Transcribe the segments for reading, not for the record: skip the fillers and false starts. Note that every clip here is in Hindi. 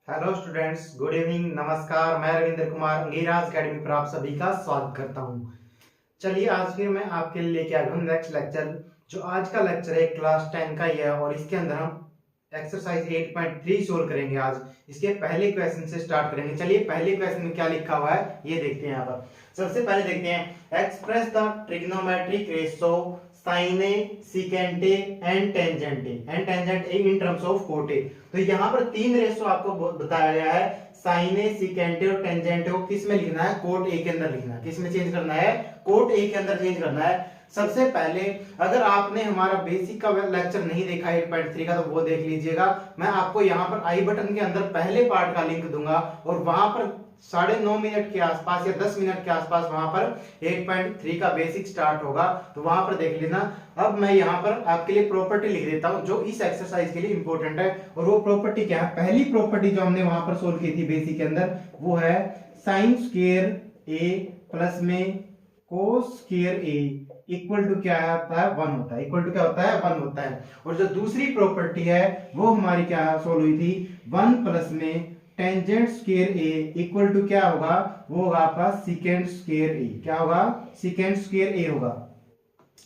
हेलो स्टूडेंट्स, गुड इवनिंग, नमस्कार। मैं रविंद्र कुमार अंगीराज अकेडमी पर आप सभी का स्वागत करता हूं। चलिए, आज फिर मैं आपके लिए लेके आया हूं नेक्स्ट लेक्चर। जो आज का लेक्चर है क्लास 10 का ही है और इसके अंदर हम एक्सरसाइज 8.3 सोल्व करेंगे। आज इसके पहले क्वेश्चन से स्टार्ट करेंगे। चलिए, पहले क्वेश्चन में क्या लिखा हुआ है ये देखते हैं। यहाँ पर सबसे पहले देखते हैं, express the trigonometric ratio sine A, secant A and tangent A in terms of cot A. तो यहाँ पर तीन रेशो आपको बताया गया है, साइन ए, सीकेंट ए और टेंजेंट ए को किस में लिखना है? कोट ए के अंदर लिखना है। किस में चेंज करना है? कोट ए के अंदर चेंज करना है। सबसे पहले अगर आपने हमारा बेसिक का लेक्चर नहीं देखा 8.3 का तो वो देख लीजिएगा। मैं आपको यहाँ पर आई बटन के अंदर पहले पार्ट का लिंक दूंगा और वहां पर 9:30 मिनट के आसपास या 10 मिनट के आसपास वहां पर 8.3 का बेसिक स्टार्ट होगा, तो वहां पर देख लेना। अब मैं यहाँ पर आपके लिए प्रॉपर्टी लिख देता हूं जो इस एक्सरसाइज के लिए इंपॉर्टेंट है। और वो प्रॉपर्टी क्या है? पहली प्रॉपर्टी जो हमने वहां पर सोल्व की थी बेसिक के अंदर, वो है साइन स्क्वायर ए प्लस में cos square A equal to क्या होता है? 1 होता है। इक्वल टू क्या होता है? 1 होता है। और जो दूसरी प्रॉपर्टी है वो हमारी क्या सोल्व हुई थी? 1 प्लस में tangent square A equal to क्या होगा? वो होगा आपका सीकेंट स्क्वायर ए। क्या होगा? सीकेंट स्क्वायर ए होगा।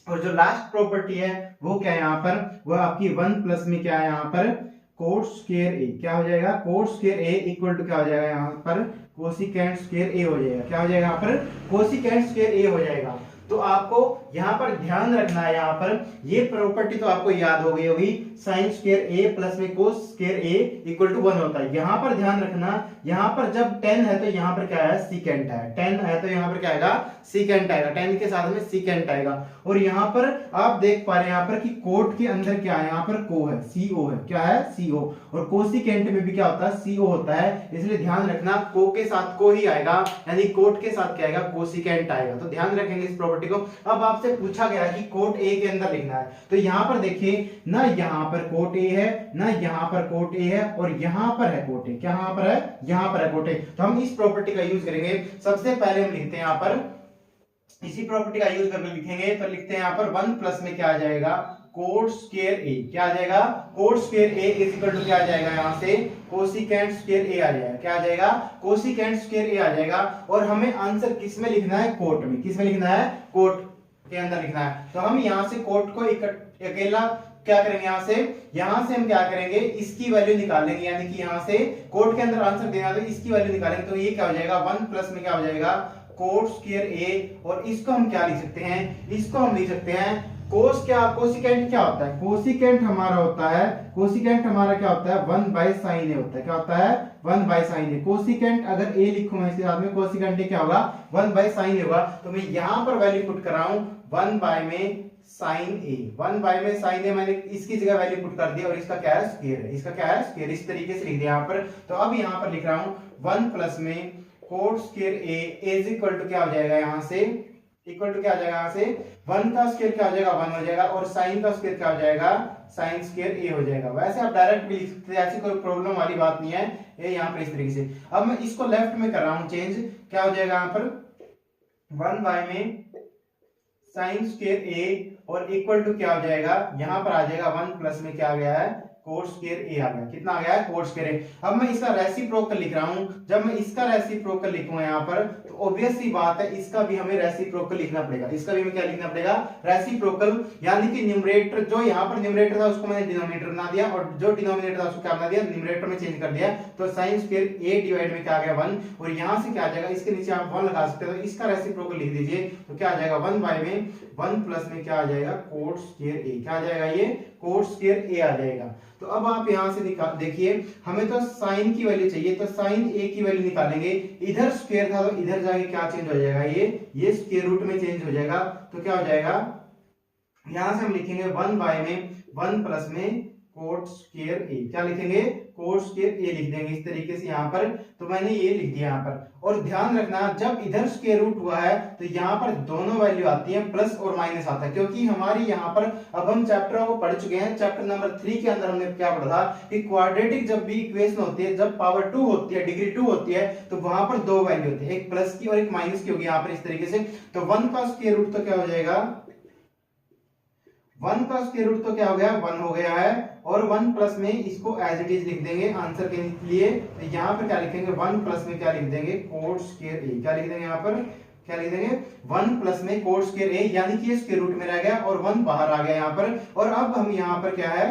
और जो लास्ट प्रॉपर्टी है वो क्या है यहाँ पर? वो आपकी 1 प्लस में क्या है यहाँ पर? Cot square A. क्या हो जाएगा? Cot square A equal to क्या हो जाएगा यहाँ पर? कोसिकेंट स्क्वायर ए हो जाएगा। क्या हो जाएगा यहाँ पर? कोसिकेंट स्क्वायर ए हो जाएगा। तो आपको यहाँ पर ध्यान रखना है, यहाँ पर ये प्रॉपर्टी तो आपको याद हो गई होगी, साइन स्क्वायर ए प्लस में cos square A equal to 1 होता है। यहाँ पर ध्यान रखना, यहाँ पर जब 10 है तो यहाँ पर क्या है? सीकेंट है। 10 है तो यहाँ पर क्या आएगा? सीकेंट आएगा। 10 के साथ में सीकेंट आएगा। और यहाँ पर आप देख पा रहे हैं यहाँ पर कि कोट के अंदर क्या है? यहाँ पर को है, सीओ है। क्या है? सीओ। और कोसिकेंट में भी क्या होता है? सीओ होता है। इसलिए ध्यान रखना, को के साथ को ही आएगा, यानी कोट के साथ क्या आएगा? कोसिकेंट आएगा। तो ध्यान रखेंगे इस प्रॉपर्टी को। अब आपसे पूछा गया कि कोट ए के अंदर लिखना है, तो यहाँ पर देखिए ना, यहाँ पर कोट ए है ना, यहाँ पर कोट ए है और यहाँ पर है कोट ए। क्या यहाँ पर है? यहाँ पर है कोट ए। तो हम इस प्रॉपर्टी का यूज करेंगे। सबसे पहले हम लिखते हैं यहाँ पर, इसी प्रॉपर्टी का यूज करके लिखेंगे तो लिखते हैं यहाँ पर 1 प्लस में क्या आ जाएगा? Cot square A. क्या आ जाएगा? Cot square A is equal to क्या आ जाएगा? यहाँ से कोसिकेंट स्क्वायर ए आ जाएगा। क्या आ जाएगा? कोसिकेंट स्क्वायर ए आ जाएगा। और हमें आंसर किस में लिखना है? कोट में। किस में लिखना है? कोट के अंदर लिखना है। तो हम यहाँ से कोट को अकेला क्या करेंगे? यहाँ से हम क्या करेंगे? इसकी वैल्यू निकालेंगे, यानी कि यहाँ से कोट के अंदर आंसर देना तो इसकी वैल्यू निकालेंगे। तो ये क्या हो जाएगा? 1 प्लस में क्या हो जाएगा? कोट स्क्वायर ए। और इसको हम क्या लिख सकते हैं? इसको हम लिख सकते हैं कोस। क्या कोसिकेंट क्या होता है? कोसिकेंट हमारा होता है, कोसिकेंट हमारा क्या होता है? 1 बाय साइन ए होता है। क्या होता है? 1 बाय साइन ए। कोसिकेंट अगर ए लिखूं इसके साथ में, कोसिकेंट ए क्या होगा? 1 बाय साइन ए होगा। तो मैं यहां पर वैल्यू पुट कर रहा हूं 1 बाय में साइन ए। 1 बाय में साइन ए मैंने इसकी जगह वैल्यू पुट कर दिया और इसका क्या है? स्क्वायर है। इसका क्या है? स्क्वायर। इस तरीके से लिख दिया यहाँ पर। तो अब यहाँ पर लिख रहा हूं 1 प्लस में cot square A is equal to क्या हो जाएगा? यहाँ से इक्वल टू क्या आ जाएगा? यहाँ से 1 का स्क्वायर क्या हो जाएगा? 1 हो जाएगा। और साइन का स्क्वायर क्या हो जाएगा? साइन स्क्वायर ए हो जाएगा। वैसे आप डायरेक्ट भी लिख सकते हैं, ऐसी कोई प्रॉब्लम वाली बात नहीं है। ये यहाँ पर इस तरीके से। अब मैं इसको लेफ्ट में कर रहा हूँ चेंज। क्या हो जाएगा यहाँ पर? 1 बाय में साइन स्क्वायर ए और इक्वल टू क्या हो जाएगा? यहाँ पर आ जाएगा 1 प्लस में क्या आ गया है? कोट स्क्वायर ए आ गया। कितना आ गया है? कोट स्क्वायर ए। अब मैं इसका रेसिप्रोकल लिख रहा हूं। जब मैं इसका रेसिप्रोकल लिखूंगा यहाँ पर तो ऑब्वियस सी बात है इसका भी हमें रेसिप्रोकल लिखना पड़ेगा। इसका भी हमें क्या लिखना पड़ेगा? रेसिप्रोकल। यानी कि न्यूमरेटर, जो यहाँ पर न्यूमरेटर था उसको मैंने डिनोमिनेटर बना दिया और जो डिनोमिनेटर था उसको क्या बना दिया? न्यूमरेटर में चेंज कर दिया। तो साइन स्क्वायर ए डिवाइड में क्या आ गया? 1। और यहाँ से क्या आ जाएगा? इसके नीचे आप 1 लगा सकते हो। तो इसका रेसिप्रोकल लिख दीजिए तो क्या आ जाएगा? 1 बाय में 1 प्लस में क्या आ जाएगा? Cot square A. क्या आ जाएगा? ये कोट स्क्वायर ए आ जाएगा। तो अब आप यहां से देखिए, हमें तो साइन की वैल्यू चाहिए, तो साइन ए की वैल्यू निकालेंगे। इधर स्क्वायर था तो इधर जाके क्या चेंज हो जाएगा? ये स्क्वायर रूट में चेंज हो जाएगा। तो क्या हो जाएगा? यहां से हम लिखेंगे 1 बाय में 1 प्लस में कोट स्क्वायर ए। क्या लिखेंगे? कोट स्क्वायर ए लिख देंगे इस तरीके से यहाँ पर। तो मैंने ये लिख दिया यहाँ पर। और ध्यान रखना, जब इधर स्क्वायर रूट हुआ है तो यहाँ पर दोनों वैल्यू आती है, प्लस और माइनस आता है। क्योंकि हमारी यहाँ पर अब हम चैप्टरों को पढ़ चुके हैं। चैप्टर नंबर 3 के अंदर हमने क्या पढ़ा था कि क्वाड्रेटिक जब भी इक्वेशन होती है, जब पावर 2 होती है, डिग्री 2 होती है, तो वहां पर दो वैल्यू होती है, एक प्लस की और एक माइनस की होगी यहाँ पर इस तरीके से। तो 1 का स्क्वायर रूट तो क्या हो जाएगा? 1 का स्क्वायर रूट तो क्या हो गया, 1 हो गया है, और 1 प्लस में इसको एज इट इज लिख देंगे आंसर के लिए। तो यहाँ पर क्या लिखेंगे, 1 प्लस में क्या लिख देंगे, कोट स्क्वायर ए, क्या लिख देंगे यहाँ पर, क्या लिख देंगे 1 प्लस में कोट स्क्वायर ए, यानी कि ये स्क्वायर रूट में रह गया और 1 बाहर आ गया यहाँ पर। और अब हम यहाँ पर क्या है,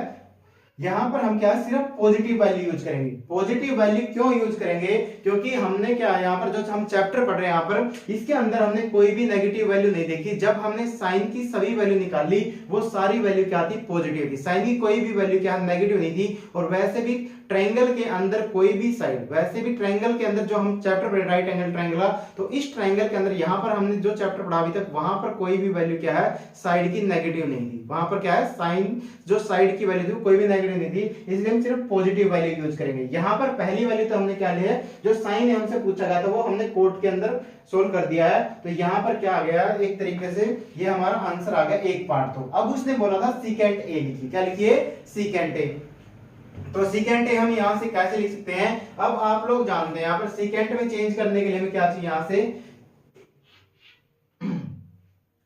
यहां पर हम क्या सिर्फ पॉजिटिव वैल्यू यूज करेंगे। पॉजिटिव वैल्यू क्यों यूज करेंगे, क्योंकि हमने क्या यहाँ पर जो हम चैप्टर पढ़ रहे हैं यहाँ पर, इसके अंदर हमने कोई भी नेगेटिव वैल्यू नहीं देखी। जब हमने साइन की सभी वैल्यू निकाली वो सारी वैल्यू क्या थी, पॉजिटिव थी। साइन की कोई भी वैल्यू क्या नेगेटिव नहीं थी। और वैसे भी ट्रायंगल के अंदर कोई भी साइड, वैसे भी ट्रायंगल के अंदर जो हम चैप्टर पढ़े राइट एंगल ट्रायंगल, तो इस ट्रायंगल के अंदर यहाँ पर हमने जो चैप्टर पढ़ा अभी तक, वहां पर कोई भी वैल्यू क्या है, साइड की नेगेटिव नहीं थी। वहां पर क्या है, साइन जो साइड की वैल्यू थी कोई भी नेगेटिव नहीं थी, इसलिए हम सिर्फ पॉजिटिव वैल्यू यूज करेंगे। यहाँ पर पहली वैल्यू तो हमने क्या लिया है, जो साइन हमसे पूछा गया था वो हमने कोट के अंदर सोल्व कर दिया है। तो यहाँ पर क्या आ गया, एक तरीके से ये हमारा आंसर आ गया एक पार्ट। तो अब उसने बोला था सीकेंट ए लिखिए, क्या लिखिए, सीकेंट ए। तो सीकेंट ए हम यहां से कैसे लिख सकते हैं, अब आप लोग जानते हैं यहाँ पर सीकेंट में चेंज करने के लिए हमें क्या चाहिए यहां से,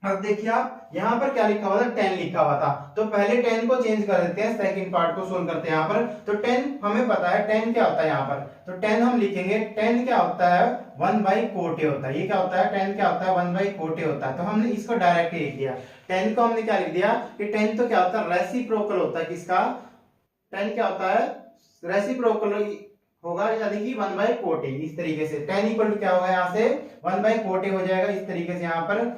अब देखिए आप यहाँ पर क्या लिखा हुआ था, 10 लिखा हुआ था। तो पहले 10 को चेंज कर देते हैं, सेकंड पार्ट को सोल्व करते हैं यहाँ पर। तो 10 हमें पता है 10 क्या होता है यहाँ पर, तो 10 हम लिखेंगे, 10 क्या होता है, 1 बाई कोटे होता है। ये क्या होता है, 10 क्या होता है, 1 बाई कोटे होता है। तो हमने इसको डायरेक्ट लिख दिया। 10 को हमने क्या लिख दिया कि 10 तो क्या होता है, रेसिप्रोकल होता है किसका, 10 क्या होता है, रेसिप्रोकल होगा, यानी कि 1 बाई कोटे। इस तरीके से 10 इक्वल टू क्या होगा, यहाँ से 1 बाई कोटे हो जाएगा। इस तरीके से यहाँ पर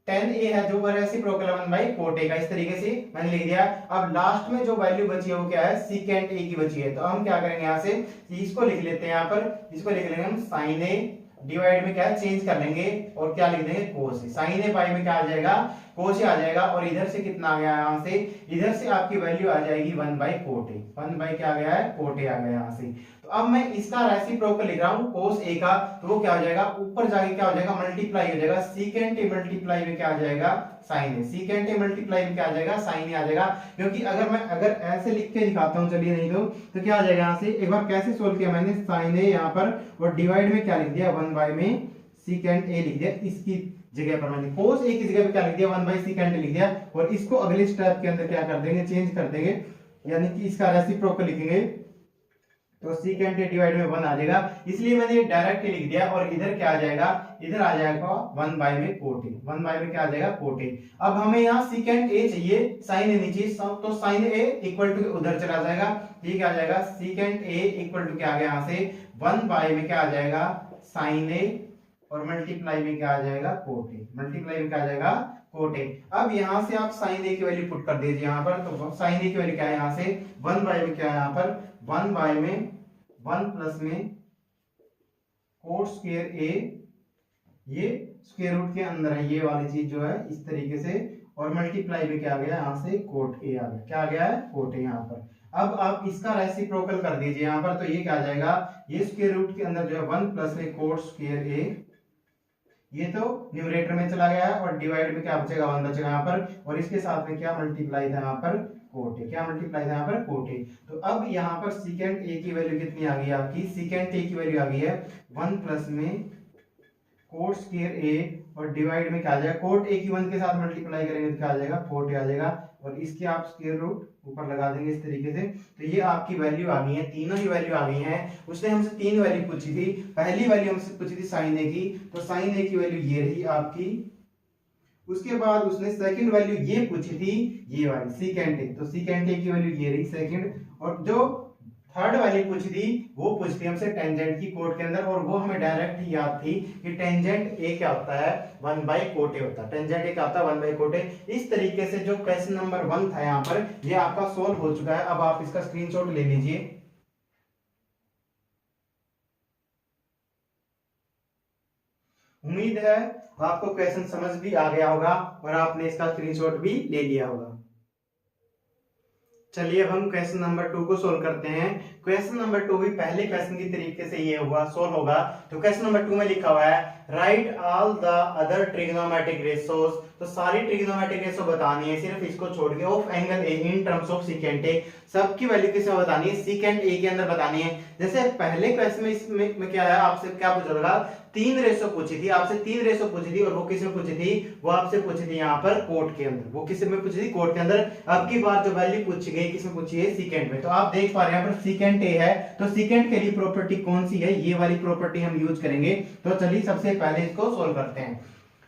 10 ए है जो रेसिप्रोकल 1 बाई कोटे का, इस तरीके से मैंने लिख दिया। अब लास्ट में जो वैल्यू बची है वो क्या है, सीकेंट ए की बची है। तो हम क्या करेंगे, यहाँ से इसको लिख लेते हैं, यहाँ पर इसको लिख लेंगे हम साइन ए, डिवाइड में क्या है चेंज कर लेंगे और क्या लिख देंगे, कोस ए। साइन ए पाई में क्या आ जाएगा, कोस ए आ जाएगा। और इधर से कितना आ गया, यहाँ से इधर से आपकी वैल्यू आ जाएगी 1 बाई कोटे, 1 बाई क्या आ गया है, कोटे आ गया यहाँ से। तो अब मैं इसका रेसिप्रोकल लिख रहा हूँ कोस ए का, तो वो क्या हो जाएगा, ऊपर जाके क्या हो जाएगा, मल्टीप्लाई हो जाएगा। सीकेंट ए मल्टीप्लाई में क्या आ जाएगा, sine A. Secant A multiply में क्या आ जाएगा, साइन ए आ जाएगा। क्योंकि अगर ऐसे लिख के दिखाता हूँ, चलिए नहीं तो क्या आ जाएगा, यहाँ से एक बार कैसे सोल्व किया मैंने, साइन ए यहाँ पर और डिवाइड में क्या लिख दिया, 1 बाई में सीकेंट ए लिख दिया। इसकी जगह पर मैंने कोस ए की जगह पे क्या लिख दिया, 1 बाई सीकेंट ए लिख दिया। और इसको अगले स्टेप के अंदर क्या कर देंगे, चेंज कर देंगे, यानी कि इसका रेसिप्रोकल लिखेंगे। तो सीकेंट ए डिवाइड में 1 आ जाएगा, इसलिए मैंने ये डायरेक्ट लिख दिया। और इधर क्या आ जाएगा, इधर आ जाएगा 1 बाई में कोटे, 1 बाई में क्या आ जाएगा, कोटे। अब हमें यहाँ सीकेंट ए चाहिए, साइन ए नहीं चाहिए, तो साइन ए इक्वल टू उधर चला जाएगा। ये क्या आ जाएगा, सीकेंट ए इक्वल टू क्या आ गया, यहाँ से 1 बाई में क्या आ जाएगा, साइन ए, और मल्टीप्लाई में क्या आ जाएगा, कोटे, मल्टीप्लाई में क्या आ जाएगा, कोटे। अब यहाँ से आप साइन ए की वैल्यू पुट कर दीजिए यहाँ पर। तो साइन ए की वैल्यू क्या है, यहाँ से 1 बाई में क्या है, यहाँ पर 1 बाई में 1 प्लस में कोट स्क्वायर ए, ये स्क्वायर रूट के अंदर है ये वाली चीज जो है, इस तरीके से। और मल्टीप्लाई में क्या आ गया, यहाँ से कोट ए आ गया, क्या आ गया है, कोट ए यहाँ पर। अब आप इसका रेसिप्रोकल कर दीजिए यहाँ पर। तो ये क्या आ जाएगा, ये स्क्वायर रूट के अंदर जो है 1 प्लस में कोट स्क्वायर ए, ये तो न्यूमरेटर में चला गया है और डिवाइड में क्या बचेगा, 1 बचेगा यहाँ पर। और इसके साथ में क्या मल्टीप्लाई था यहाँ पर, कोटे, क्या मल्टीप्लाई था यहाँ पर, कोटे। तो अब यहाँ पर सीकेंट ए की वैल्यू कितनी आ गई आपकी, सीकेंट ए की वैल्यू आ गई है 1 प्लस में कोट स्क्वायर ए, और डिवाइड में क्या आ जाएगा, कोट ए की 1 के साथ मल्टीप्लाई करेंगे तो क्या आ जाएगा, कोटे आ जाएगा। और इसके आप स्क्वायर रूट ऊपर लगा देंगे इस तरीके से। तो ये आपकी वैल्यू आ गई है, तीनों ही वैल्यू आ गई हैं। उसने हमसे 3 वैल्यू पूछी थी। पहली वैल्यू हमसे पूछी थी साइन ए की, तो साइन ए की वैल्यू ये रही आपकी। उसके बाद उसने सेकंड वैल्यू ये पूछी थी, ये वाली सीकेंट ए, तो सीकेंट ए की वैल्यू ये रही सेकंड। और जो थर्ड वैल्यू पूछी थी वो पूछी थी हमसे टेंजेंट की कोट के अंदर, और वो हमें डायरेक्ट ही याद थी कि टेंजेंट ए क्या होता है, 1 बाई कोटे होता है। टेंजेंट ए क्या होता है, 1 बाई कोटे। इस तरीके से जो क्वेश्चन नंबर 1 था यहाँ पर, ये आपका सोल्व हो चुका है। अब आप इसका स्क्रीनशॉट ले लीजिए। उम्मीद है आपको क्वेश्चन समझ भी आ गया होगा और आपने इसका स्क्रीनशॉट भी ले लिया होगा। चलिए अब हम क्वेश्चन नंबर 2 को सोल्व करते हैं। क्वेश्चन नंबर 2 भी पहले क्वेश्चन की तरीके से ये होगा, सोल्व होगा। तो क्वेश्चन नंबर 2 में लिखा हुआ है right all the other trigonometric ratios, तो सारी ट्रिग्नोमेट्रिक रेशो बतानी है सिर्फ इसको छोड़ के, of angle A in terms of secant A, सबकी वैल्यू किसमें बतानी है, सीकेंट ए के अंदर बतानी है। जैसे पहले क्वेश्चन में इसमें क्या है, आपसे क्या पूछा था, 3 रेशो पूछी थी, आपसे 3 रेशो पूछी थी, और वो किसमें पूछी थी, वो आपसे पूछी थी यहाँ पर कोट के अंदर, वो किसमें पूछी थी, कोट के अंदर। अब की बार जो वैल्यू पूछी गई किसमें पूछी है, सीकेंट में। तो आप देख पा रहे हैं यहाँ पर सीकेंट ए है, तो सीकेंट के लिए प्रॉपर्टी कौन सी है, ये वाली प्रॉपर्टी हम यूज करेंगे। तो चलिए सबसे पहले इसको सोल्व करते हैं।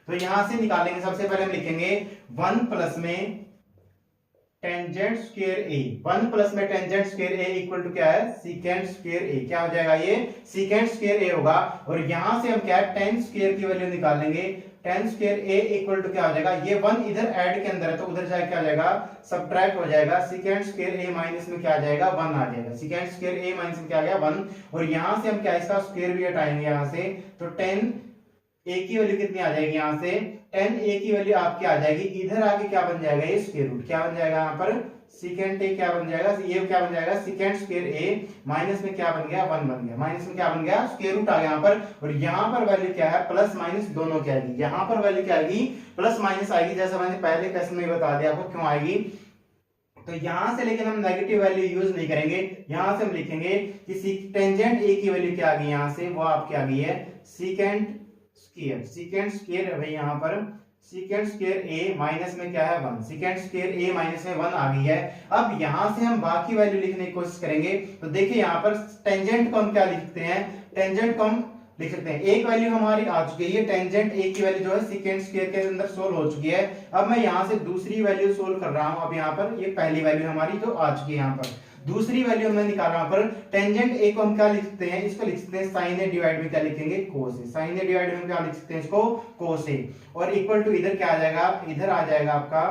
तो यहां से निकालेंगे, सबसे पहले हम लिखेंगे 1 प्लस में टेंजेंट स्क्वायर ए, 1 प्लस में tangent square A equal to क्या है, सीकेंट स्क्वायर ए, क्या हो जाएगा, ये सीकेंट स्क्वायर ए होगा। और यहां से हम क्या है, टेन स्क्वायर की वैल्यू निकालेंगे, tan square A equal to क्या हो जाएगा, ये 1 इधर ऐड के अंदर है तो उधर जाके क्या हो जाएगा, सब्ट्रैक्ट हो जाएगा, सीकेंट स्क्वायर ए माइनस में क्या आ जाएगा, 1 आ जाएगा, सीकेंट स्क्वायर ए माइनस में क्या आ गया, 1। और यहां से हम क्या, इसका स्क्वायर भी हटाएंगे यहां से, तो 10 ए की वैल्यू कितनी आ जाएगी, यहां से 10 ए की वैल्यू आपकी आ जाएगी, इधर आके क्या बन जाएगा, ये स्क्वायर रूट, क्या बन जाएगा यहाँ पर, सीकेंट ए क्या बन जाएगा, ये क्या बन जाएगा, सीकेंट स्क्वायर ए माइनस में क्या बन गया, 1 बन गया, माइनस में क्या बन गया, स्क्वायर रूट आ गया यहाँ पर। और यहाँ पर वैल्यू क्या है, प्लस माइनस दोनों क्या आएगी, यहाँ पर वैल्यू क्या आएगी, प्लस माइनस आएगी, जैसा मैंने पहले क्वेश्चन में बता दिया आपको क्यों आएगी। तो यहां से लेकिन हम नेगेटिव वैल्यू यूज नहीं करेंगे, यहां से हम लिखेंगे कि टेंजेंट ए की वैल्यू क्या आ गई, यहां से वो आपकी आ गई है सीकेंट स्क्वायर, सीकेंट स्क्वायर है भाई, यहाँ पर सीकेंट स्क्वायर ए माइनस में क्या है, 1, सीकेंट स्क्वायर ए माइनस में 1 आ गई है। अब यहां से हम बाकी वैल्यू लिखने की कोशिश करेंगे। तो देखिए यहाँ पर टेंजेंट को हम क्या लिखते हैं, टेंजेंट को हम लिख सकते हैं, एक वैल्यू हमारी आ चुकी है, ये टेंजेंट ए की वैल्यू जो है सीकेंट स्क्वायर के अंदर सोल्व हो चुकी है। अब मैं यहाँ से दूसरी वैल्यू सोल्व कर रहा हूँ, अब यहाँ पर ये पहली वैल्यू हमारी जो आ चुकी है, यहाँ पर दूसरी वैल्यू मैं निकाल रहा हूं। पर टेंजेंट ए को हम क्या लिखते हैं, इसको लिख सकते हैं साइन ए डिवाइड में क्या लिखेंगे, कोस ए, साइन ए डिवाइड में क्या लिख सकते हैं इसको, कोस ए। और इक्वल टू इधर क्या आ जाएगा, इधर आ जाएगा आपका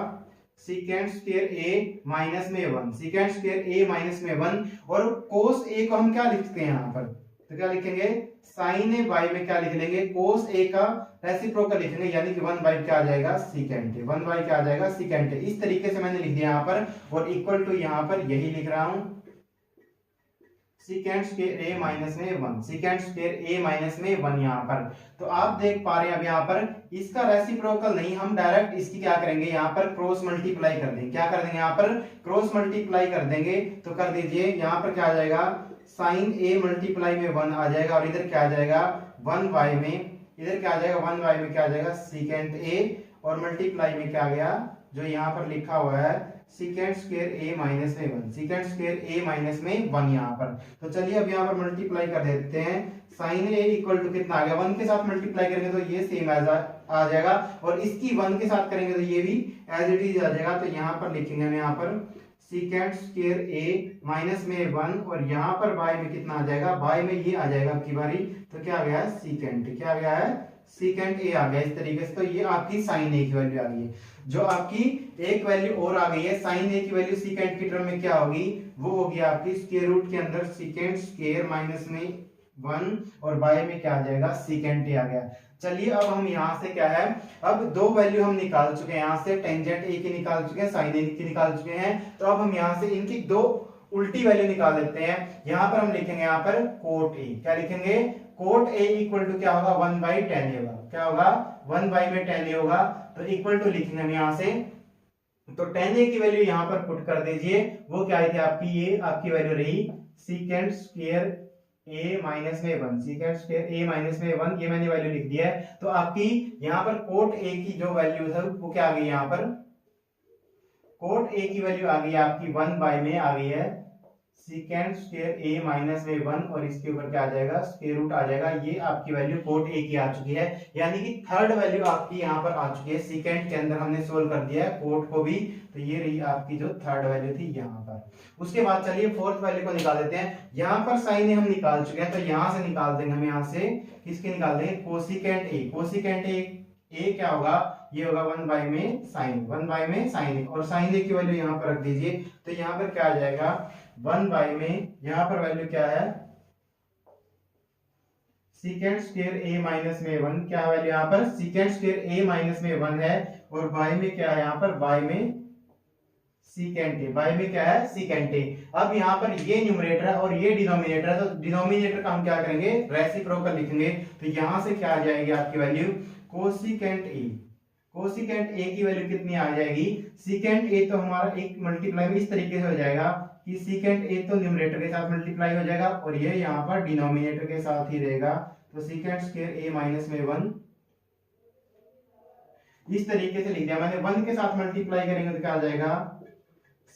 सीकेंट स्क्वायर ए माइनस में 1, सीकेंट स्क्वायर ए माइनस में 1। और कोस ए को हम क्या लिखते हैं यहाँ पर, तो क्या लिखेंगे, साइन ए बाई में क्या लिख लेंगे, कोस ए का रेसिप्रोकल लिखेंगे, यानी कि 1 बाई क्या आ जाएगा, सीकेंट ए, 1 बाई क्या आ जाएगा, सीकेंट ए। इस तरीके से मैंने लिख दिया यहाँ पर, और इक्वल टू यहाँ पर यही लिख रहा हूं, सीकेंट स्क्वायर ए माइनस में 1, सीकेंट स्क्वायर ए माइनस में 1 यहाँ पर। तो आप देख पा रहे हैं अब यहाँ पर इसका रेसिप्रोकल नहीं, हम डायरेक्ट इसकी क्या करेंगे, यहाँ पर क्रॉस मल्टीप्लाई कर देंगे, क्या कर देंगे, यहाँ पर क्रॉस मल्टीप्लाई कर देंगे। तो कर दीजिए, यहाँ पर क्या आ जाएगा, साइन ए मल्टीप्लाई में 1 आ जाएगा, और इधर क्या आ जाएगा, 1 बाई में, इधर क्या आ जाएगा, 1 बाई में क्या आ जाएगा, सीकेंट ए, और मल्टीप्लाई में क्या आ गया, जो यहाँ पर लिखा हुआ है सीकेंट स्क्वायर ए माइनस में 1, सीकेंट स्क्वायर ए माइनस में 1 यहाँ पर। तो चलिए अब यहाँ पर मल्टीप्लाई कर देते हैं, साइन ए इक्वल टू कितना आ गया, 1 के साथ मल्टीप्लाई करेंगे तो ये सेम एज आ जाएगा, और इसकी 1 के साथ करेंगे तो ये भी एज इट इज आ जाएगा। तो यहाँ पर लिखेंगे हम यहाँ पर सीकेंट स्क्वायर ए माइनस में 1, और यहाँ पर बाय में कितना आ जाएगा, बाय में ये आ जाएगा आपकी बारी, तो क्या आ गया है, सीकेंट, क्या आ गया है, सीकेंट ए आ गया इस तरीके से। तो ये आपकी साइन ए की वैल्यू आ गई है। जो आपकी एक वैल्यू और आ गई है, साइन ए की वैल्यू सीकेंट की टर्म में क्या होगी, वो होगी आपकी स्क्वायर रूट के अंदर सीकेंट स्क्वायर माइनस में 1, और बाय में क्या आ जाएगा, सीकेंट ए आ गया। चलिए अब हम यहाँ से क्या है, अब दो वैल्यू हम निकाल चुके हैं, यहाँ से टेंजेंट ए की निकाल चुके हैं, साइन ए की निकाल चुके हैं। तो अब हम यहाँ से इनकी दो उल्टी वैल्यू निकाल लेते हैं। यहाँ पर हम लिखेंगे यहाँ पर कोट ए, क्या लिखेंगे, कोट ए इक्वल टू क्या होगा, 1 बाई 10 ए होगा, क्या होगा, 1 बाई में 10 ए होगा। तो इक्वल टू लिखेंगे हम यहाँ से, तो 10 ए की वैल्यू यहाँ पर पुट कर दीजिए, वो क्या आई थी आपकी, ये आपकी वैल्यू रही सीकेंट स्क्वायर ए माइनस में 1, सीकेंट स्क्वायर ए माइनस में 1, ये मैंने वैल्यू लिख दिया है। तो आपकी यहाँ पर कोट ए की जो वैल्यू था वो क्या आ गई, यहाँ पर कोट ए की वैल्यू आ गई आपकी 1 बाई में आ गई है सीकेंट स्क्वायर ए माइनस में 1, और इसके ऊपर क्या आ जाएगा, स्क्वायर रूट आ जाएगा। ये आपकी वैल्यू कोट ए की आ चुकी है, यानी कि थर्ड वैल्यू आपकी यहाँ पर आ चुकी है। सीकेंट के अंदर हमने सोल्व कर दिया है, कोट को भी, तो ये रही आपकी जो थर्ड वैल्यू थी यहाँ पर। उसके बाद चलिए फोर्थ वैल्यू को निकाल देते हैं। यहाँ पर साइन ए हम निकाल चुके हैं, तो यहाँ से निकाल देंगे हम, यहाँ से किसके निकाल देंगे, कोसिकेंट ए, कोसिकेंट ए क्या होगा, ये होगा 1 बाई में साइन, 1 बाई में साइन ए, और साइन ए की वैल्यू यहाँ पर रख दीजिए। तो यहाँ पर क्या आ जाएगा, 1 बाई में यहाँ पर वैल्यू क्या है, सीकेंट स्क्वायर ए माइनस में 1, क्या वैल्यू यहाँ पर, सीकेंट स्क्वायर ए माइनस में 1 है, और बाई में क्या है यहाँ पर, बाई में सीकेंट ए, बाय में क्या है सीकेंट ए। अब यहाँ पर ये न्यूमरेटर है और ये डिनोमिनेटर है, तो डिनोमिनेटर का हम क्या करेंगे रेसिप्रोकल लिखेंगे। तो यहाँ से क्या आ जाएगी आपकी value cosecant A. Cosecant A की वैल्यू कितनी आ जाएगी, सीकेंट ए तो हमारा एक मल्टीप्लाई में इस तरीके से हो जाएगा कि सीकेंट ए तो न्यूमरेटर के साथ मल्टीप्लाई हो जाएगा और ये यहाँ पर डिनोमिनेटर के साथ ही रहेगा। तो सीकेंट स्क्वायर ए माइनस में 1 इस तरीके से लिख दिया मैंने। 1 के साथ मल्टीप्लाई करेंगे तो क्या आ जाएगा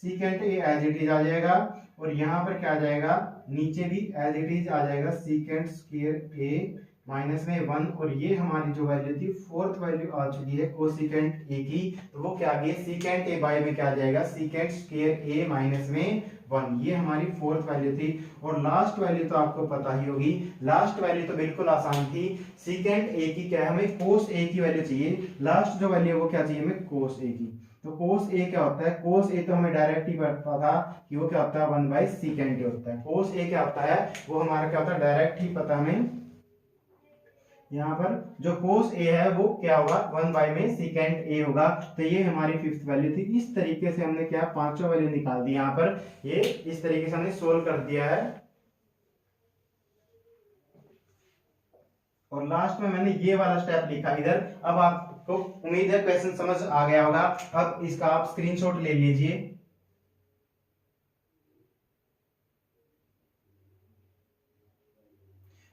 secant a as it is आ जाएगा और यहाँ पर क्या आ जाएगा नीचे भी एज इट इज आ जाएगा सीकेंट स्क्वायर ए माइनस में 1 और ये हमारी जो वैल्यू थी फोर्थ वैल्यू आ चुकी है कोसिकेंट ए की। तो वो क्या आ गई सीकेंट ए बाय में क्या आ जाएगा सीकेंट स्क्वायर ए माइनस में 1, ये हमारी फोर्थ वैल्यू थी। और लास्ट वैल्यू तो आपको पता ही होगी, लास्ट वैल्यू तो बिल्कुल आसान थी। सीकेंट ए की क्या है, हमें कोस ए की वैल्यू चाहिए। लास्ट जो वैल्यू है वो क्या चाहिए हमें कोस ए की। तो कोस ए क्या होता है, कोस ए तो हमें डायरेक्ट ही पता था कि वो क्या होता है 1 बाय सीकेंट ए होता है। कोस ए क्या होता है वो हमारा क्या होता है डायरेक्ट ही पता हमें। यहाँ पर जो कोस ए है वो क्या होगा 1 बाय में सीकेंट ए होगा। तो ये हमारी फिफ्थ वैल्यू थी। इस तरीके से हमने क्या पांचों वैल्यू निकाल दी। यहाँ पर ये इस तरीके से हमने सोल्व कर दिया है और लास्ट में मैंने ये वाला स्टेप लिखा इधर। अब आपको उम्मीद है क्वेश्चन समझ आ गया होगा। अब इसका आप स्क्रीनशॉट ले लीजिए।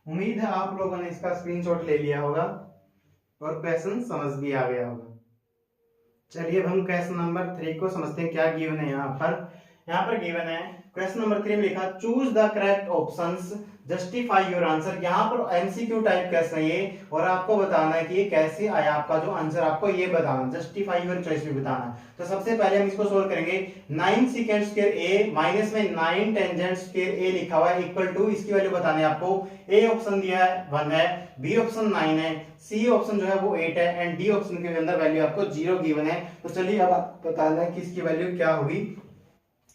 उम्मीद है आप लोगों ने इसका स्क्रीनशॉट ले लिया होगा और क्वेश्चन समझ भी आ गया होगा। चलिए अब हम क्वेश्चन नंबर 3 को समझते हैं। क्या गिवन है यहाँ पर गिवन है क्वेश्चन नंबर 3 में लिखा choose the correct options justify your answer. यहाँ पर एमसीक्यू टाइप क्वेश्चन है ये और आपको बताना है कि ये कैसे आया आपका जो आंसर, आपको ये बताना जस्टिफाई योर चॉइस भी बताना। तो सबसे पहले हम इसको सोल्व करेंगे। 9 सीकेंट स्क्वायर ए माइनस में 9 टेंजेंट स्क्वायर ए लिखा हुआ है इक्वल टू, इसकी वैल्यू बतानी है आपको। ए ऑप्शन दिया है 1 है, बी ऑप्शन 9 है, सी ऑप्शन जो है वो 8 है एंड डी ऑप्शन के अंदर वैल्यू आपको 0 गिवन है। तो चलिए अब आपको बताना है कि इसकी वैल्यू क्या होगी।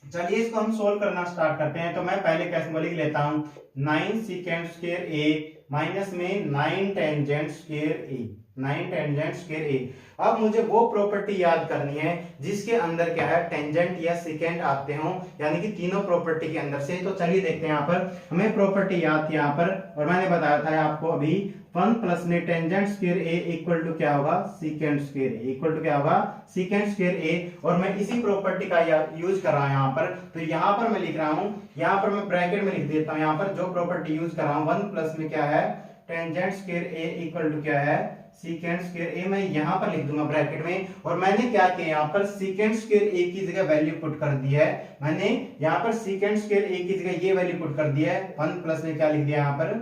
चलिए इसको हम सोल्व करना स्टार्ट करते हैं। तो मैं पहले क्वेश्चन लिख लेता हूं 9 सीकेंट स्क्वायर ए माइनस में 9 टेंजेंट स्क्वायर ए, 9 टेंजेंट स्क्वायर ए। अब मुझे वो प्रॉपर्टी याद करनी है जिसके अंदर क्या है टेंजेंट या सेकेंट आते हो, यानी कि तीनों प्रॉपर्टी के अंदर से। तो चलिए देखते हैं। यहाँ पर हमें प्रॉपर्टी याद थी यहाँ पर और मैंने बताया था आपको अभी 1 प्लस में tangent square A equal to क्या होगा secant square A, equal to क्या होगा सीकेंट स्क्वायर ए। और मैं इसी प्रॉपर्टी का यूज कर रहा हूं यहाँ पर। तो यहाँ पर मैं लिख रहा हूं, यहाँ पर मैं ब्रैकेट में लिख देता हूं यहाँ पर जो प्रॉपर्टी यूज कर रहा हूं 1 प्लस में क्या है tangent square A equal to क्या है सीकेंट स्क्वायर ए। मैं यहाँ पर लिख दूंगा ब्रैकेट में। और मैंने क्या किया यहाँ पर सीकेंट स्क्वायर ए की जगह वैल्यू पुट कर दी है। मैंने यहाँ पर सीकेंट स्क्वायर ए की जगह ये वैल्यू पुट कर दी है। 1 प्लस में क्या लिख दिया यहाँ पर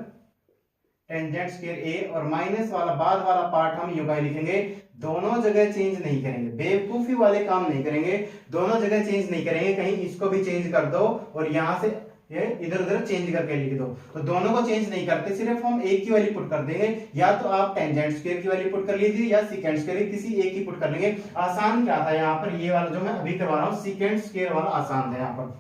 टेंजेंट स्क्वायर ए और माइनस वाला बाद वाला पार्ट हम यूं लिखेंगे। दोनों जगह चेंज नहीं करेंगे, बेवकूफी वाले काम नहीं करेंगे, दोनों जगह चेंज नहीं करेंगे। कहीं इसको भी चेंज कर दो और यहाँ से ये इधर उधर चेंज करके लिख दो। तो दोनों को चेंज नहीं करते, सिर्फ हम एक की वैल्यू पुट कर देंगे। या तो आप टेंजेंट स्क्वायर की वैल्यू पुट कर लीजिए या सीकेंट स्क्वायर किसी एक की पुट कर लेंगे। आसान क्या था यहाँ पर, ये वाला जो मैं अभी करवा रहा हूँ सीकेंट स्क्वायर वाला आसान था यहाँ पर।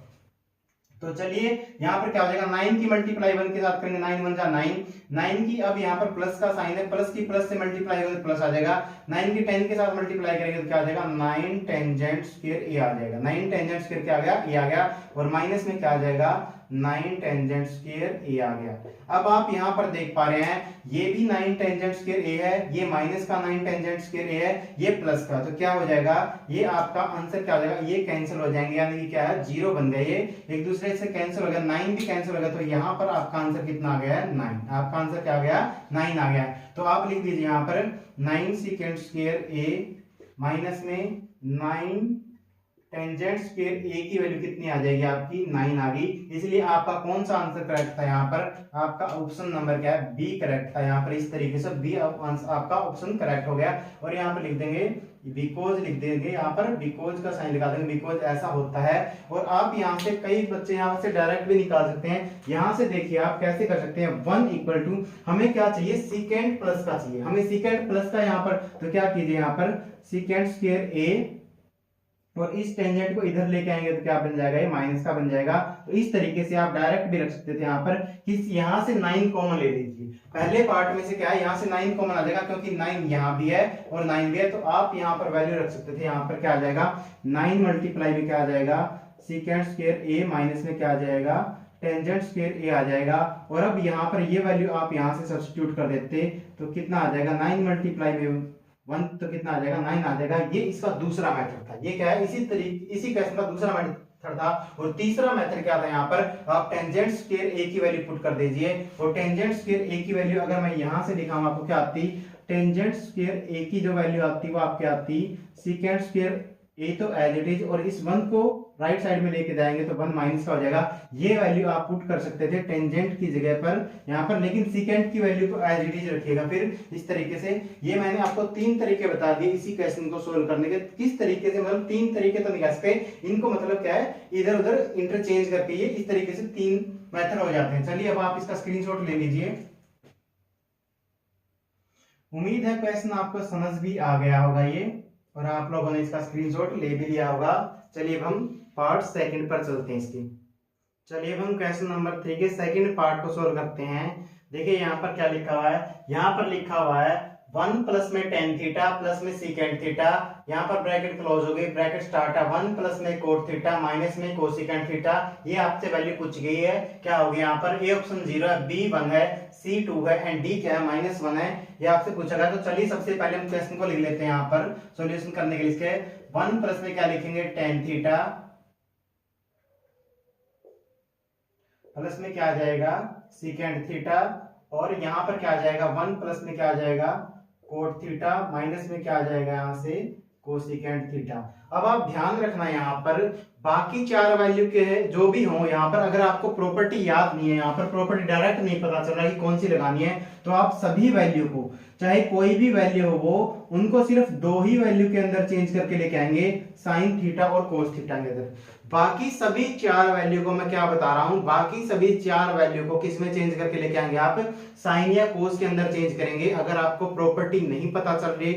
तो चलिए यहाँ पर क्या हो जाएगा 9 की मल्टीप्लाई 1 के साथ करेंगे, 9 1 जा 9, 9 की अब यहाँ पर प्लस का साइन है, प्लस की प्लस से मल्टीप्लाई करेंगे तो प्लस आ जाएगा। 9 की 10 के साथ मल्टीप्लाई करेंगे तो क्या आ जाएगा 9 टेंजेंट स्क्वायर ए आ जाएगा। 9 टेंजेंट स्क्वायर क्या आ गया ए आ गया और माइनस में क्या आ जाएगा 9 टेंजेंट स्क्वायर ए आ गया। अब आप यहाँ पर देख पा रहे हैं ये भी 9 टेंजेंट स्क्वायर ए है, ये माइनस का 9 टेंजेंट स्क्वायर ए है, ये प्लस का। तो क्या हो जाएगा ये आपका आंसर क्या हो जाएगा, ये कैंसिल हो जाएंगे यानी कि क्या है 0 बन गया, ये एक दूसरे से कैंसिल हो गया, 9 भी कैंसिल हो गया। तो यहाँ पर आपका आंसर कितना आ गया है 9, आपका आंसर क्या आ गया 9 आ गया। तो आप लिख दीजिए यहाँ पर 9 सीकेंट स्क्वायर ए माइनस में 9 टेंजेंट स्क्वायर ए की वैल्यू कितनी आ जाएगी आपकी 9 आ गई। इसलिए आपका कौन सा आंसर करेक्ट था यहाँ पर, आपका ऑप्शन नंबर क्या है बी करेक्ट था। यहाँ पर इस तरीके से बी आपका ऑप्शन करेक्ट हो गया। और यहाँ पर लिख देंगे बिकॉज, लिख देंगे यहाँ पर बिकॉज का साइन लगा देंगे, बिकॉज ऐसा होता है। और आप यहाँ से कई बच्चे यहाँ से डायरेक्ट भी निकाल सकते हैं। यहाँ से देखिए आप कैसे कर सकते हैं 1 इक्वल टू हमें क्या चाहिए सीकेंट प्लस का चाहिए, हमें सीकेंट प्लस का यहाँ पर। तो क्या कीजिए यहाँ पर सीकेंट स्क्वायर ए और इस टेंजेंट को इधर लेके आएंगे तो क्या बन जाएगा, ये माइनस का बन जाएगा। तो इस तरीके से आप डायरेक्ट भी रख सकते थे यहाँ पर कि यहाँ से 9 कॉमन ले लीजिए। पहले पार्ट में से क्या है, यहाँ से 9 कॉमन आ जाएगा क्योंकि 9 यहाँ भी है और 9 भी है, तो आप यहाँ पर वैल्यू रख सकते थे। यहाँ पर क्या आ जाएगा, 9 मल्टीप्लाई में क्या आ जाएगा, सीकेंट स्क्वायर ए माइनस में क्या आ जाएगा, टेंजेंट स्क्वायर ए आ जाएगा। और अब यहाँ पर ये वैल्यू आप यहाँ से सब्स्टिट्यूट कर देते तो कितना आ जाएगा, 9 मल्टीप्लाई में 1 तो कितना आ जाएगा, 9 आ जाएगा। ये इसका दूसरा मेथड था। ये क्या है, इसी क्वेश्चन का दूसरा मेथड था। और तीसरा मेथड क्या था, यहाँ पर आप टेंजेंट स्क्वायर ए की वैल्यू पुट कर दीजिए। और टेंजेंट स्क्वायर ए की वैल्यू अगर मैं यहाँ से दिखाऊं आपको क्या आती, टेंजेंट स्क्वायर ए की जो वैल्यू आती वो आपके आती सीकेंट स्क्वायर ए तो एज इट इज, और इस 1 को राइट साइड में लेके जाएंगे तो 1 माइनस का हो जाएगा। ये वैल्यू आप पुट कर सकते थे टेंजेंट की जगह पर यहाँ पर, लेकिन सीकेंट की वैल्यू को एज इट इज रखिएगा। फिर इस तरीके से ये मैंने आपको 3 तरीके बता दिए इसी क्वेश्चन को सोल्व करने के। किस तरीके से, मतलब 3 तरीके तो नहीं कह सकते, इनको मतलब क्या है, इधर उधर इंटरचेंज करके ये इस तरीके से 3 मेथड हो जाते हैं। चलिए अब आप इसका स्क्रीनशॉट ले लीजिए। उम्मीद है क्वेश्चन आपको समझ भी आ गया होगा ये, और आप लोगों ने इसका स्क्रीनशॉट ले भी लिया होगा। चलिए अब हम पार्ट सेकंड पर चलते हैं इसके। चलिए अब हम क्वेश्चन नंबर 3 के सेकंड पार्ट को सोल्व करते हैं। देखिए यहाँ पर क्या लिखा हुआ है, यहाँ पर लिखा हुआ है 1 प्लस में टेन थीटा प्लस में सीकेंट थीटा, यहाँ पर ब्रैकेट क्लोज हो गई, ब्रैकेट स्टार्ट है 1 प्लस में कोट थीटा माइनस में कोसिकेंट थीटा। ये आपसे वैल्यू पूछ गई है, क्या होगी यहाँ पर, ए ऑप्शन 0 है, बी 1 है, सी 2 है एंड डी क्या है, -1 है। ये आपसे पूछा गया। तो चलिए सबसे पहले हम क्वेश्चन को लिख लेते हैं। यहाँ पर सॉल्यूशन करने के लिए इसके 1 प्लस में क्या लिखेंगे, टेन थीटा प्लस में क्या आ जाएगा, सीकेंट थीटा, और यहाँ पर क्या आ जाएगा, 1 प्लस में क्या आ जाएगा, कोट थीटा माइनस में क्या आ जाएगा यहाँ से, कोसिकेंट थीटा। अब आप ध्यान रखना यहाँ पर बाकी 4 वैल्यू के जो भी हो, यहाँ पर अगर आपको प्रॉपर्टी याद नहीं है, यहाँ पर प्रॉपर्टी डायरेक्ट नहीं पता चल रहा कि कौन सी लगानी है, तो आप सभी वैल्यू को, चाहे कोई भी वैल्यू हो वो, उनको सिर्फ 2 ही वैल्यू के अंदर चेंज करके लेके आएंगे, साइन थीटा और कोस थीटा के अंदर। बाकी सभी 4 वैल्यू को मैं क्या बता रहा हूं, बाकी सभी 4 वैल्यू को किस में चेंज करके लेके आएंगे, आप साइन या कोस के अंदर चेंज करेंगे। अगर आपको प्रॉपर्टी नहीं पता चल रही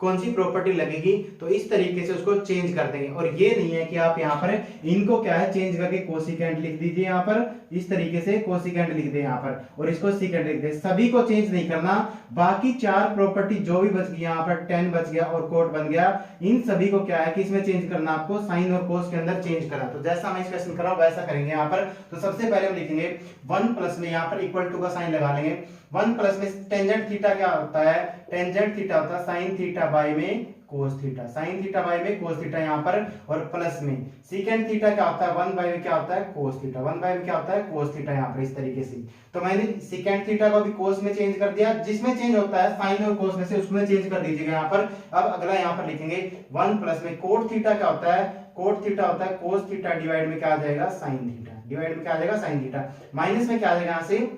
कौन सी प्रॉपर्टी लगेगी, तो इस तरीके से उसको चेंज कर देंगे। और ये नहीं है कि आप यहाँ पर इनको क्या है चेंज करके कोसिकेंट लिख दीजिए, यहाँ पर इस तरीके से कोसिकेंट लिख दे यहाँ पर, और इसको सीकेंट लिख दे। सभी को चेंज नहीं करना, बाकी 4 प्रॉपर्टी जो भी बच गई, यहाँ पर टेन बच गया और कोट बन गया, इन सभी को क्या है कि इसमें चेंज करना, आपको साइन और कोस के अंदर चेंज करना। तो जैसा मैं इस क्वेश्चन कर रहा हूं वैसा करेंगे यहाँ पर। तो सबसे पहले हम लिखेंगे 1 प्लस में यहाँ पर इक्वल टू का साइन लगा लेंगे। 1 प्लस में टेंजेंट थीटा क्या होता है, टेंजेंट थीटा होता है साइन थीटा बाई में cos theta, sine theta by में कोस थीटा यहाँ पर, और प्लस में सीकेंट थीटा क्या होता है, 1 बाई में क्या होता है, कोस थीटा, 1 बाई में क्या होता है, कोस थीटा यहाँ पर। इस तरीके से तो मैंने सीकेंट थीटा को भी कोस में चेंज कर दिया, जिसमें चेंज होता है साइन और कोस में से उसमें चेंज कर दीजिएगा यहाँ पर। अब अगला यहाँ पर लिखेंगे 1 प्लस में कोट थीटा क्या होता है, कोट थीटा होता है कोस थीटा डिवाइड में क्या आ जाएगा, साइन थीटा, डिवाइड में क्या आ जाएगा, साइन थीटा, माइनस में क्या आ जाएगा यहाँ से,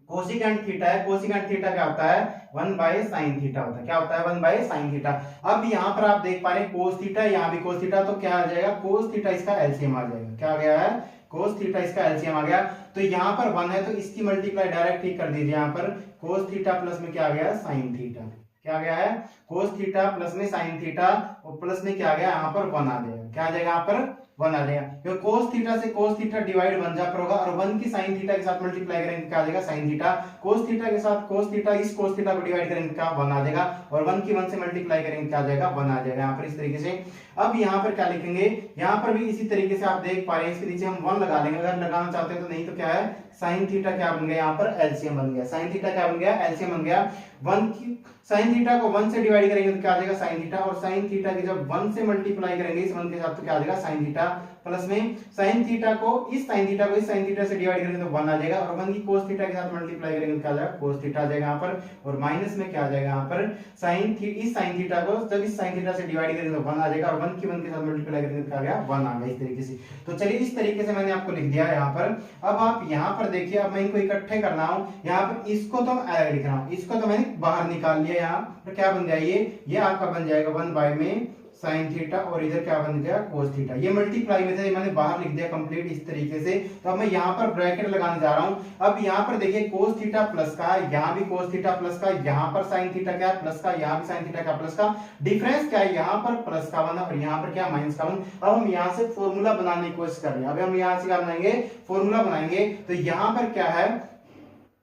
कोसिकेंट थीटा है, कोसिकेंट थीटा क्या होता है, 1 बाय साइन थीटा होता है, क्या होता है, 1 बाय साइन थीटा। अब यहाँ पर आप देख पा रहे हैं कोस थीटा, यहाँ भी कोस थीटा, तो क्या आ जाएगा, कोस थीटा इसका एलसीएम आ जाएगा, क्या आ गया है, कोस थीटा इसका एलसीएम आ गया। तो यहाँ पर 1 है तो इसकी मल्टीप्लाई डायरेक्ट ही कर दीजिए, यहाँ पर कोस थीटा प्लस में क्या आ गया, साइन थीटा, क्या आ गया है, कोस थीटा प्लस में साइन थीटा, और प्लस में क्या आ गया, यहाँ पर 1 आ जाएगा, क्या आ जाएगा यहाँ पर 1 आ जाएगा, क्योंकि कोस थीटा से कोस थीटा डिवाइड 1 जा पर होगा, और 1 की साइन थीटा के साथ मल्टीप्लाई करेंगे क्या आ जाएगा, साइन थीटा, कोस थीटा के साथ कोस थीटा, इस कोस थीटा को डिवाइड करेंगे क्या 1 आ जाएगा, और 1 की 1 से मल्टीप्लाई करेंगे क्या आ जाएगा, 1 आ जाएगा यहाँ पर। इस तरीके से अब यहाँ पर क्या लिखेंगे, यहाँ पर भी इसी तरीके से आप देख पा रहे हैं, इसके नीचे हम 1 लगा लेंगे अगर लगाना चाहते हैं, तो नहीं तो क्या है, साइन थीटा क्या बन गया यहाँ पर, एलसीएम बन गया, साइन थीटा क्या बन गया, एलसीएम बन गया। 1 की साइन थीटा को 1 से डिवाइड करेंगे तो क्या आ जाएगा, साइन थीटा, और साइन थीटा की जब 1 से मल्टीप्लाई करेंगे इस 1 के साथ तो क्या आ जाएगा, साइन थीटा, प्लस में साइन थीटा को इस साइन थीटा से डिवाइड करेंगे तो 1 आ जाएगा, और 1 की कोस थीटा के साथ मल्टीप्लाई करेंगे तो क्या आ जाएगा, कोस थीटा आ जाएगा यहाँ पर, और माइनस में क्या आ जाएगा यहाँ पर, इस साइन थीटा को जब इस साइन थीटा से डिवाइड करेंगे तो 1 आ जाएगा, और 1 की 1 के साथ मल्टीप्लाई करेंगे तो क्या आ गया, 1 आ गया। इस तरीके से तो चलिए इस तरीके से मैंने आपको लिख दिया है यहाँ पर। अब आप यहाँ पर देखिए, अब मैं इनको इकट्ठे करना हूँ, यहाँ पर इसको तो मैं अलग लिख रहा हूँ, इसको तो मैंने बाहर निकाल लिया, यहाँ पर क्या बन जाए, ये आपका बन जाएगा 1 बाय में साइन थीटा और इधर क्या बन गया cos थीटा। ये मल्टीप्लाई में था, ये मैंने बाहर लिख दिया कंप्लीट इस तरीके से। तो अब मैं यहाँ पर ब्रैकेट लगाने जा रहा हूँ। अब यहाँ पर देखिए cos थीटा प्लस का, यहाँ भी cos थीटा प्लस का, यहाँ पर साइन थीटा क्या प्लस का, यहाँ भी साइन थीटा क्या प्लस का। डिफरेंस क्या है, यहाँ पर प्लस का 1 और यहाँ पर क्या माइनस का 1। अब हम यहाँ से फॉर्मूला बनाने की कोशिश कर रहे हैं। अभी हम यहाँ से क्या बनाएंगे, फॉर्मूला बनाएंगे। तो यहाँ पर क्या है,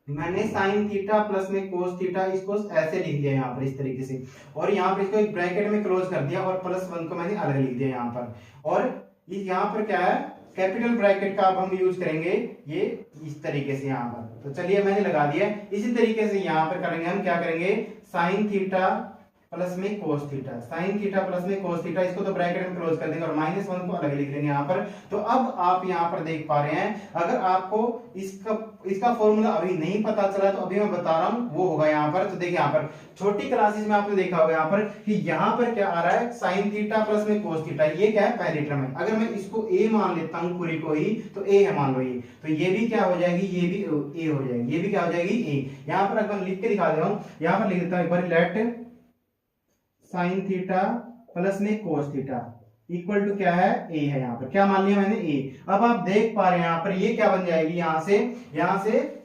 मैंने साइन थीटा प्लस में कोस थीटा, इसको ऐसे लिख दिया यहाँ पर इस तरीके से, और यहाँ पर इसको एक ब्रैकेट में क्लोज कर दिया और प्लस 1 को मैंने अलग लिख दिया यहाँ पर। और यहाँ पर क्या है, कैपिटल ब्रैकेट का अब हम यूज करेंगे ये इस तरीके से यहाँ पर। तो चलिए मैंने लगा दिया। इसी तरीके से यहाँ पर करेंगे, हम क्या करेंगे, साइन थीटा प्लस में cos theta, sine theta plus में कोस थीटा, इसको तो ब्रैकेट में क्लोज कर देंगे और माइनस 1 को अलग लिख देंगे यहाँ पर। तो अब आप यहाँ पर देख पा रहे हैं, अगर आपको इसका फॉर्मूला अभी नहीं पता चला तो अभी मैं बता रहा हूँ वो होगा यहाँ पर। तो देखिए यहाँ पर छोटी क्लासेस में आपने देखा होगा यहाँ पर कि यहाँ पर क्या आ रहा है, साइन थीटा प्लस में कोस थीटा, ये क्या है, पहली टर्म है। अगर मैं इसको ए मान लेता हूँ पूरी को ही, तो ए है मान लो ये, तो ये भी क्या हो जाएगी, ये भी ए हो जाएगी, ये भी क्या हो जाएगी, ए। यहाँ पर अगर लिख के दिखा दे रहा हूँ, यहाँ पर लिख देता हूँ एक बार, लेट साइन थीटा प्लस में कोस थीटा इक्वल टू क्या है, ए है। यहाँ पर क्या मान लिया मैंने, ए। अब आप देख पा रहे हैं यहाँ पर ये क्या बन जाएगी, यहाँ से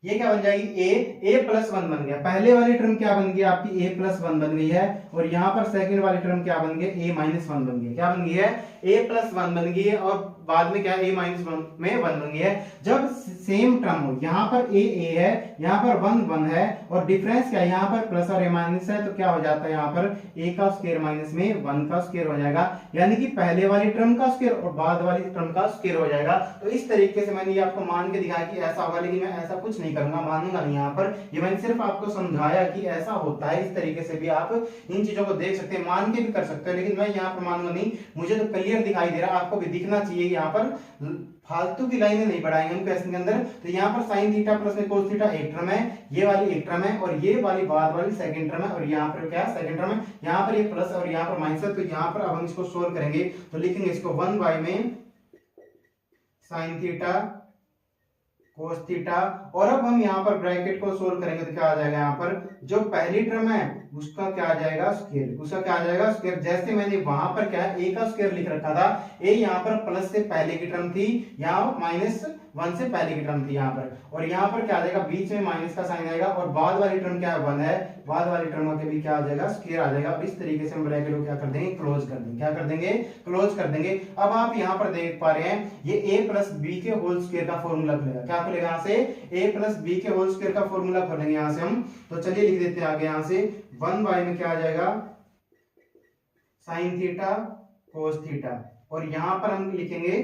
ये क्या बन जाएगी, ए प्लस 1 बन गया। पहले वाली टर्म क्या बन गई आपकी, ए प्लस 1 बन गई है, और यहाँ पर सेकंड वाली टर्म क्या बन गई, ए माइनस 1 बन गई। क्या बन गई है, ए प्लस 1 बन गई है, और बाद में क्या, ए माइनस 1 में 1 बन गई है। जब सेम टर्म हो, यहाँ पर ए है, यहाँ पर 1 है, और डिफरेंस क्या है, यहाँ पर प्लस और ए माइनस है, तो क्या हो जाता है, यहाँ पर ए का स्क्वायर माइनस में 1 का स्क्वायर हो जाएगा, यानी कि पहले वाली टर्म का स्क्वायर और बाद वाली टर्म का स्क्वायर हो जाएगा। तो इस तरीके से मैंने ये आपको मान के दिखाया कि ऐसा होगा, लेकिन मैं ऐसा कुछ नहीं करूंगा, मानूंगा नहीं यहाँ पर। ये मैंने सिर्फ आपको समझाया कि ऐसा होता है, इस तरीके से भी आप इन चीजों को देख सकते हैं, मान के भी कर सकते हैं, लेकिन मैं यहाँ पर मानूंगा नहीं। मुझे तो क्लियर दिखाई दे रहा है, आपको भी दिखना चाहिए। यहाँ पर फालतू की लाइनें नहीं बढ़ाएंगे हम क्वेश्चन के अंदर। तो यहाँ पर साइन थीटा प्लस में कोस थीटा एक टर्म है, ये वाली एक टर्म है, और ये वाली बाद वाली सेकंड टर्म है, और यहाँ पर क्या है, सेकंड टर्म है। यहाँ पर ये प्लस और यहाँ पर माइनस है। तो यहाँ पर अब हम इसको सोल्व करेंगे, तो लिखेंगे इसको 1 बाय में साइन थीटा कोस थीटा, और अब हम यहाँ पर ब्रैकेट को सोल्व करेंगे तो क्या आ जाएगा, यहाँ पर जो पहली टर्म है उसका क्या आ जाएगा, स्क्वायर, उसका क्या आ जाएगा, स्क्वायर। जैसे मैंने वहां पर क्या है, ए का स्क्वायर लिख रखा था, ए यहाँ पर प्लस से पहले की टर्म थी, यहाँ माइनस 1 से पहले की टर्म थी यहाँ पर, और यहाँ पर क्या आ जाएगा, बीच में माइनस का साइन आएगा, और बाद वाली टर्म क्या है, 1 है, बाद वाली टर्म के भी क्या आ जाएगा, स्क्वायर आ जाएगा। इस तरीके से हम ब्रैकेट को क्या कर देंगे, क्लोज कर देंगे। क्या कर देंगे, क्लोज कर देंगे। अब आप यहाँ पर देख पा रहे हैं, ये ए प्लस बी के होल स्क्वायर का फॉर्मूला खुलेगा। क्या खुलेगा, यहाँ से ए प्लस बी के होल स्क्वायर का फॉर्मूला खोलेंगे यहाँ से हम। तो चलिए लिख देते हैं आगे, यहाँ से 1 बाय में क्या आ जाएगा, साइन थीटा कोस थीटा, और यहाँ पर हम लिखेंगे,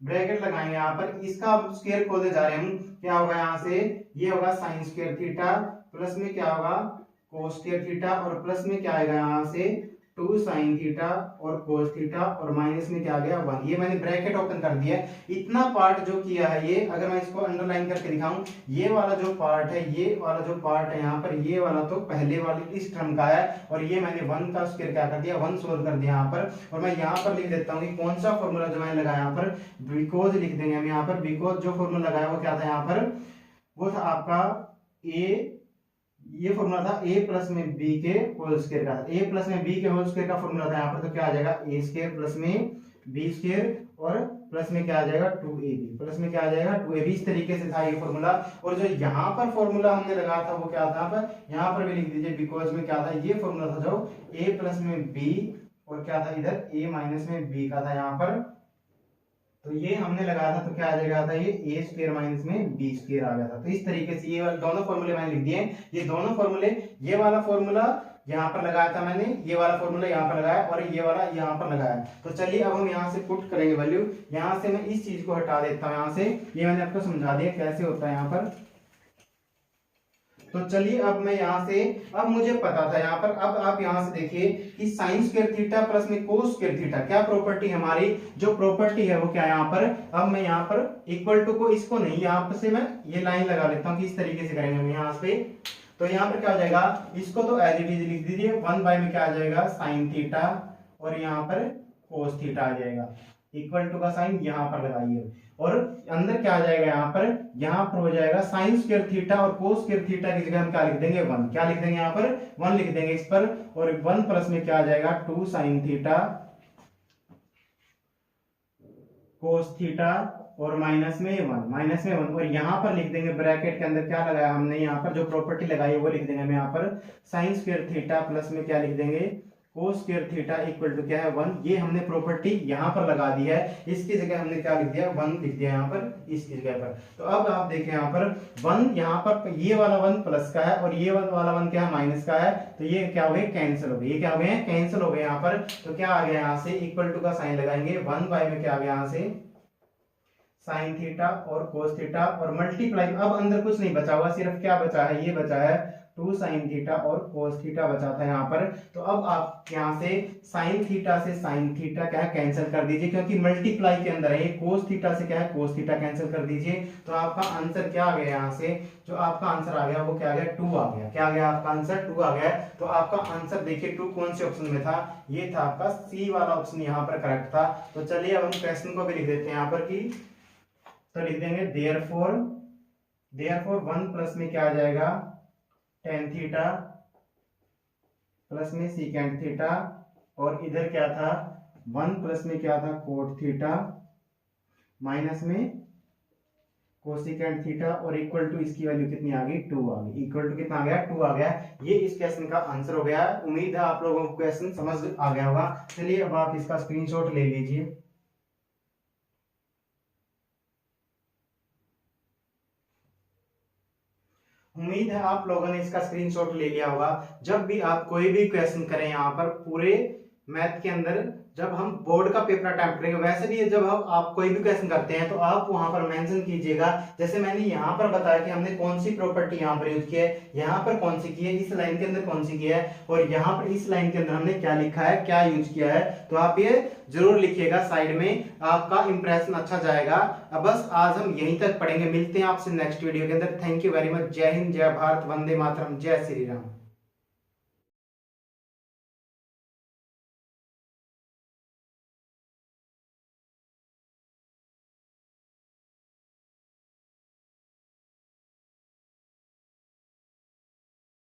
ब्रैकेट लगाएंगे यहाँ पर, इसका स्क्वायर खोलते जा रहे हैं हम। क्या होगा यहाँ से, ये होगा साइन स्क्वायर थीटा, प्लस में क्या होगा, कोस स्क्वायर थीटा, और प्लस में क्या आएगा यहाँ से 2 साइन थीटा और कोस थीटा, और माइनस में क्या आ गया 1। ये मैंने ब्रैकेट ओपन कर दिया है। इतना पार्ट जो किया है, ये अगर मैं इसको अंडरलाइन करके दिखाऊं, ये वाला जो पार्ट है, ये वाला जो पार्ट है यहाँ पर, ये वाला तो पहले वाली इस टर्म का है, और ये मैंने 1 का स्क्वायर क्या कर दिया, 1 सोल्व कर दिया यहाँ पर। और मैं यहाँ पर लिख देता हूँ कि कौन सा फॉर्मूला जो मैंने लगाया यहाँ पर, बिकॉज लिख देंगे हम यहाँ पर। बिकॉज जो फॉर्मूला लगाया वो क्या था यहाँ पर, वो था आपका ए, ये फॉर्मूला था ए प्लस में बी के होल स्क्वायर का, ए प्लस में बी के होल स्क्वायर का फॉर्मूला था यहाँ पर। तो क्या आ जाएगा, ए स्क्वायर प्लस में बी स्क्वायर, और प्लस में क्या आ जाएगा 2ab, प्लस में क्या आ जाएगा 2ab। इस तरीके से था ये फॉर्मूला। और जो यहाँ पर फॉर्मूला हमने लगाया था वो क्या था, पर यहाँ पर भी लिख दीजिए, बिकॉज में क्या था, ये फॉर्मूला था जो ए प्लस में बी, और क्या था इधर ए माइनस में बी का था यहाँ पर। तो ये हमने लगाया था, तो क्या आ जाएगा था, ये ए स्क्वायर माइनस में बी स्क्वायर आ गया था। तो इस तरीके से ये वाले दोनों फॉर्मूले मैंने लिख दिए। ये दोनों फॉर्मूले, ये वाला फॉर्मूला यहाँ पर लगाया था मैंने, ये वाला फॉर्मूला यहाँ पर लगाया, और ये वाला यहाँ पर लगाया। तो चलिए अब हम यहाँ से पुट करेंगे वैल्यू। यहाँ से मैं इस चीज को हटा देता हूँ यहाँ से, ये मैंने आपको समझा दिया कैसे होता है यहाँ पर। तो चलिए अब मैं यहाँ से, अब मुझे पता था यहाँ पर, अब आप यहाँ से देखिए कि साइन स्क्वायर थीटा प्लस में कोस स्क्वायर थीटा, क्या प्रॉपर्टी हमारी, जो प्रॉपर्टी है वो क्या है यहाँ पर। अब मैं यहाँ पर इक्वल टू को, इसको नहीं, यहाँ से मैं ये लाइन लगा लेता हूँ कि इस तरीके से करेंगे हम यहाँ पे। तो यहाँ पर क्या हो जाएगा, इसको तो एज इट इज लिख दीजिए, 1 बाय में क्या आ जाएगा, साइन थीटा, और यहाँ पर कोस थीटा आ जाएगा, इक्वल टू का साइन यहाँ पर लगाइए। और अंदर क्या आ जाएगा यहाँ पर हो जाएगा साइन स्क्वायर थीटा और कोस स्क्वायर थीटा की जगह हम क्या लिख देंगे 1, क्या लिख देंगे यहाँ पर 1 लिख देंगे इस पर, और 1 प्लस में क्या आ जाएगा 2 साइन थीटा कोस थीटा और माइनस में 1 और यहाँ पर लिख देंगे ब्रैकेट के अंदर क्या लगाया हमने, यहाँ पर जो प्रॉपर्टी लगाई है वो लिख देंगे हम यहाँ पर साइन स्क्वायर थीटा प्लस में क्या लिख देंगे cos square theta equal to क्या है 1। ये हमने प्रॉपर्टी यहाँ पर लगा दी है, इसकी जगह हमने क्या लिख दिया 1 लिख दिया यहाँ पर इसकी जगह पर। तो अब आप देखें यहाँ पर 1, यहाँ पर ये वाला 1 प्लस का है और ये वाला 1 क्या है माइनस का है, तो ये क्या हो गए कैंसिल हो गए, ये क्या हो गए कैंसिल हो गए यहाँ पर। तो क्या आ गया यहाँ से इक्वल टू का साइन लगाएंगे 1 बाय में क्या आ गया यहाँ से साइन थीटा और कोस थीटा और मल्टीप्लाई, अब अंदर कुछ नहीं बचा हुआ, सिर्फ क्या बचा है ये बचा है 2 साइन थीटा और कोस थीटा बचा था यहाँ पर। तो अब आप यहाँ से साइन थीटा से साइन थीटा क्या है कैंसिल कर दीजिए, क्योंकि मल्टीप्लाई के अंदर है, ये कोस थीटा से क्या है कोस थीटा कैंसिल कर दीजिए। तो आपका आंसर क्या आ गया, यहाँ से जो आपका आंसर आ गया वो क्या आ गया 2 आ गया, क्या आ गया आपका आंसर 2 आ गया। तो आपका आंसर देखिए 2 कौन से ऑप्शन में था, ये था आपका सी वाला ऑप्शन यहाँ पर करेक्ट था। तो चलिए अब हम क्वेश्चन को भी लिख देते हैं यहाँ पर की, तो लिख देंगे देयरफॉर 1 प्लस में क्या आ जाएगा tan थीटा प्लस में सीकेंट थीटा और इधर क्या था 1 प्लस में क्या था कोट थीटा माइनस में कोसिकेंट थीटा और इक्वल टू इसकी वैल्यू कितनी आ गई 2 आ गई, इक्वल टू कितना आ गया 2 आ गया। ये इस क्वेश्चन का आंसर हो गया। उम्मीद है आप लोगों को क्वेश्चन समझ आ गया होगा। चलिए अब आप इसका स्क्रीनशॉट ले लीजिए। उम्मीद है आप लोगों ने इसका स्क्रीनशॉट ले लिया होगा। जब भी आप कोई भी क्वेश्चन करें यहाँ पर पूरे मैथ के अंदर, जब हम बोर्ड का पेपर अटेम्प्ट करेंगे, वैसे भी जब आप कोई भी क्वेश्चन करते हैं तो आप वहां पर मेंशन कीजिएगा, जैसे मैंने यहाँ पर बताया कि हमने कौन सी प्रॉपर्टी यहाँ पर यूज की है, यहाँ पर कौन सी की है, इस लाइन के अंदर कौन सी की है और यहाँ पर इस लाइन के अंदर हमने क्या लिखा है, क्या यूज किया है। तो आप ये जरूर लिखिएगा साइड में, आपका इंप्रेशन अच्छा जाएगा। अब बस आज हम यहीं तक पढ़ेंगे, मिलते हैं आपसे नेक्स्ट वीडियो के अंदर। Thank you very much. जय हिंद, जय भारत, वंदे मातरम, जय श्री राम।